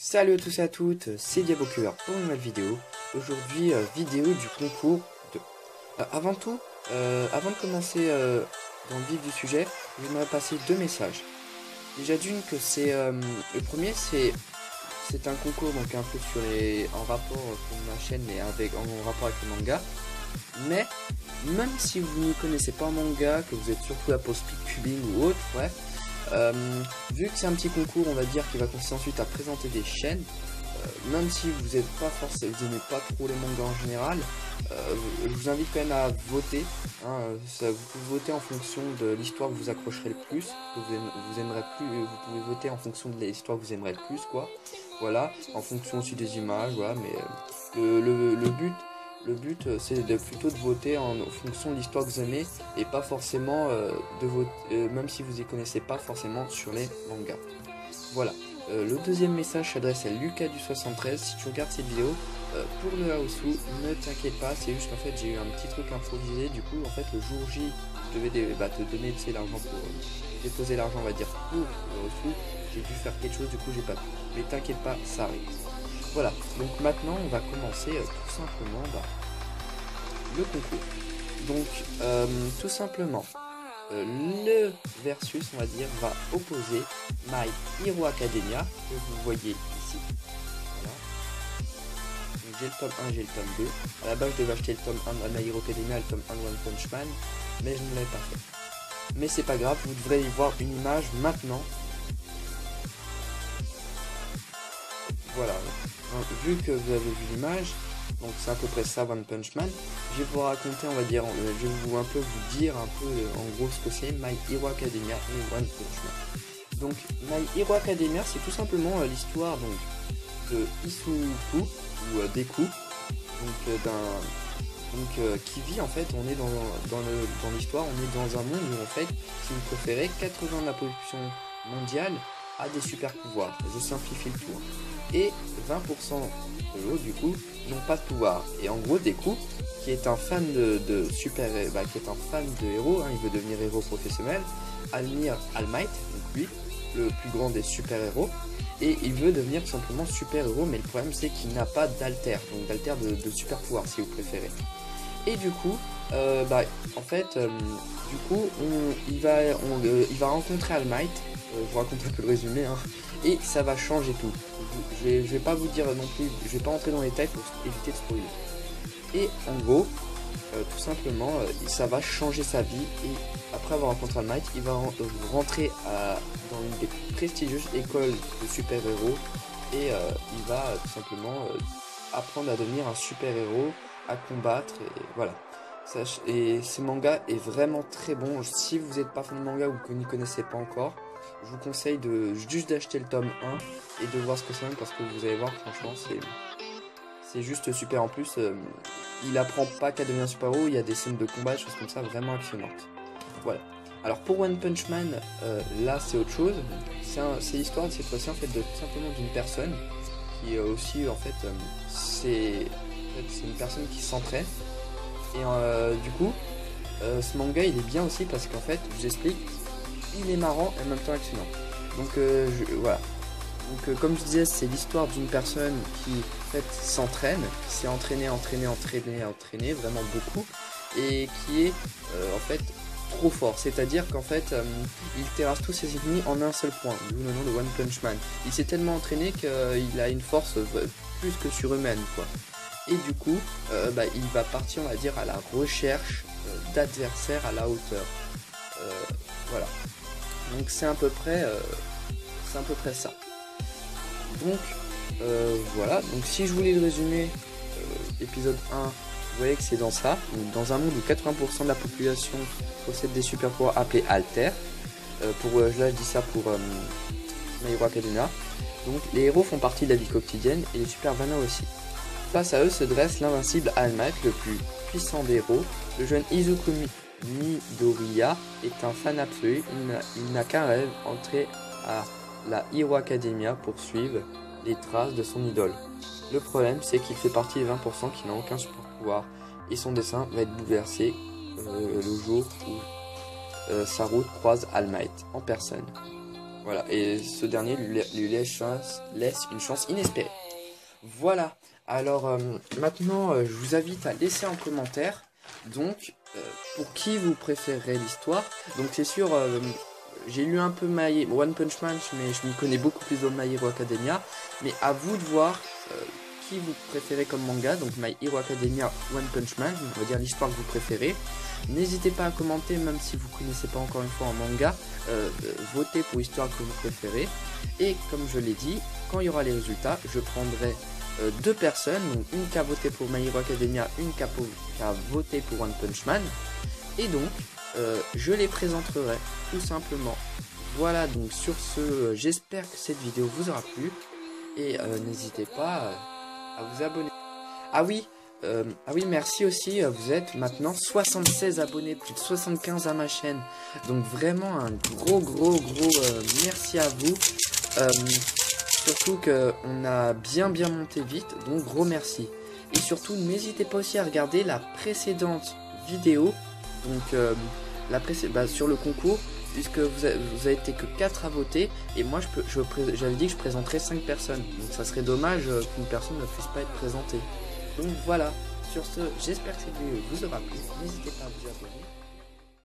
Salut à tous et à toutes, c'est Diabocueur pour une nouvelle vidéo. Aujourd'hui, vidéo du concours de... avant de commencer dans le vif du sujet, j'aimerais passer deux messages. Déjà d'une que c'est... le premier c'est un concours donc un peu en rapport pour ma chaîne mais en rapport avec le manga. Mais même si vous n'y connaissez pas en manga, que vous êtes surtout à pause speedcubing ou autre, ouais. Vu que c'est un petit concours, on va dire, qui va consister ensuite à présenter des chaînes, même si vous n'êtes pas forcément, vous n'aimez pas trop les mangas en général, je vous invite quand même à voter. Vous pouvez voter en fonction de l'histoire que vous accrocherez le plus, que vous aimerez plus. Vous pouvez voter en fonction de l'histoire que vous aimerez le plus, quoi. Voilà, en fonction aussi des images, voilà. Mais le but, c'est plutôt de voter en fonction de l'histoire que vous aimez et pas forcément de voter, même si vous y connaissez pas forcément sur les mangas. Voilà. Le deuxième message s'adresse à Lucas du 73. Si tu regardes cette vidéo, pour le Haosu, ne t'inquiète pas, c'est juste qu'en fait j'ai eu un petit truc improvisé. Du coup, en fait, le jour J, je devais te donner l'argent pour déposer l'argent, on va dire, pour le Haosu. J'ai dû faire quelque chose, du coup, j'ai pas pu. Mais t'inquiète pas, ça arrive. Voilà, donc maintenant on va commencer tout simplement le concours. Donc tout simplement, le versus, on va dire, va opposer My Hero Academia, que vous voyez ici. Voilà. Donc j'ai le tome 1, j'ai le tome 2. À la base je devais acheter le tome 1 de My Hero Academia, le tome 1 de One Punch Man, mais je ne l'avais pas fait. Mais c'est pas grave, vous devrez y voir une image maintenant. Voilà, vu que vous avez vu l'image, donc c'est à peu près ça One Punch Man, je vais vous raconter, on va dire, je vais un peu vous dire un peu en gros ce que c'est My Hero Academia et One Punch Man. Donc My Hero Academia, c'est tout simplement l'histoire donc de Isuku ou Deku, qui vit en fait, on est dans l'histoire, on est dans un monde où en fait, si vous préférez, 80% de la population mondiale a des super pouvoirs. Je simplifie le tour. Et 20% de l'autre du coup n'ont pas de pouvoir. Et en gros Deku, qui est un fan de super, qui est un fan de héros, il veut devenir héros professionnel, admire All Might, donc lui, le plus grand des super héros, et il veut devenir tout simplement super héros, mais le problème c'est qu'il n'a pas d'alter, donc d'alter de super pouvoir si vous préférez. Et du coup, en fait, du coup, il va rencontrer All Might. Je vous raconte un peu le résumé, et ça va changer tout. Je vais pas vous dire non plus, je vais pas entrer dans les détails pour éviter de spoiler. Et en gros, tout simplement, ça va changer sa vie. Et après avoir rencontré All Might, il va rentrer dans une des plus prestigieuses écoles de super-héros. Et il va tout simplement apprendre à devenir un super-héros, à combattre, et voilà. Et ce manga est vraiment très bon. Si vous n'êtes pas fan de manga ou que vous n'y connaissez pas encore, je vous conseille juste d'acheter le tome 1 et de voir ce que ça donne, parce que vous allez voir, franchement, c'est juste super. En plus, il apprend pas qu'à devenir super-héros, il y a des scènes de combat, des choses comme ça vraiment actionnantes. Voilà. Alors pour One Punch Man, là c'est autre chose. C'est l'histoire cette fois-ci en fait tout simplement d'une personne qui aussi en fait c'est une personne qui s'entraîne. Et du coup, ce manga il est bien aussi parce qu'en fait, je vous explique, il est marrant et en même temps actionnant. Donc voilà. Donc comme je disais, c'est l'histoire d'une personne qui en fait s'entraîne, qui s'est entraîné vraiment beaucoup, et qui est en fait trop fort. C'est-à-dire qu'en fait, il terrasse tous ses ennemis en un seul point, d'où le nom de One Punch Man. Il s'est tellement entraîné qu'il a une force plus que surhumaine, quoi. Et du coup, il va partir, on va dire, à la recherche d'adversaires à la hauteur. Voilà. Donc c'est à peu près ça. Donc voilà. Donc si je voulais le résumer, épisode 1, vous voyez que c'est dans ça. Donc, dans un monde où 80% de la population possède des super pouvoirs appelés Alter. Là je dis ça pour My Hero Academia. Donc les héros font partie de la vie quotidienne et les super vanas aussi. Face à eux se dresse l'invincible All Might, le plus puissant des héros. Le jeune Izuku Midoriya est un fan absolu. Il n'a qu'un rêve, entrer à la Hero Academia pour suivre les traces de son idole. Le problème, c'est qu'il fait partie des 20% qui n'ont aucun super pouvoir, et son destin va être bouleversé le jour où sa route croise All Might en personne. Voilà, et ce dernier lui laisse une chance inespérée. Voilà, alors maintenant je vous invite à laisser en commentaire donc pour qui vous préférez l'histoire. Donc c'est sûr, j'ai lu un peu One Punch Man, mais je m'y connais beaucoup plus dans My Hero Academia. Mais à vous de voir qui vous préférez comme manga, donc My Hero Academia, One Punch Man, on va dire l'histoire que vous préférez. N'hésitez pas à commenter, même si vous ne connaissez pas encore une fois un manga, votez pour l'histoire que vous préférez. Et comme je l'ai dit, quand il y aura les résultats, je prendrai deux personnes, donc une qui a voté pour My Hero Academia, une qui a voté pour One Punch Man, et donc je les présenterai tout simplement. Voilà, donc sur ce, j'espère que cette vidéo vous aura plu, et n'hésitez pas à vous abonner. Ah oui, merci aussi, vous êtes maintenant 76 abonnés, plus de 75 à ma chaîne, donc vraiment un gros merci à vous. Surtout qu'on a bien monté vite, donc gros merci. Et surtout, n'hésitez pas aussi à regarder la précédente vidéo, donc sur le concours, puisque vous avez été que 4 à voter, et moi j'avais dit que je présenterais 5 personnes. Donc ça serait dommage qu'une personne ne puisse pas être présentée. Donc voilà, sur ce, j'espère que cette vidéo vous aura plu, n'hésitez pas à vous abonner.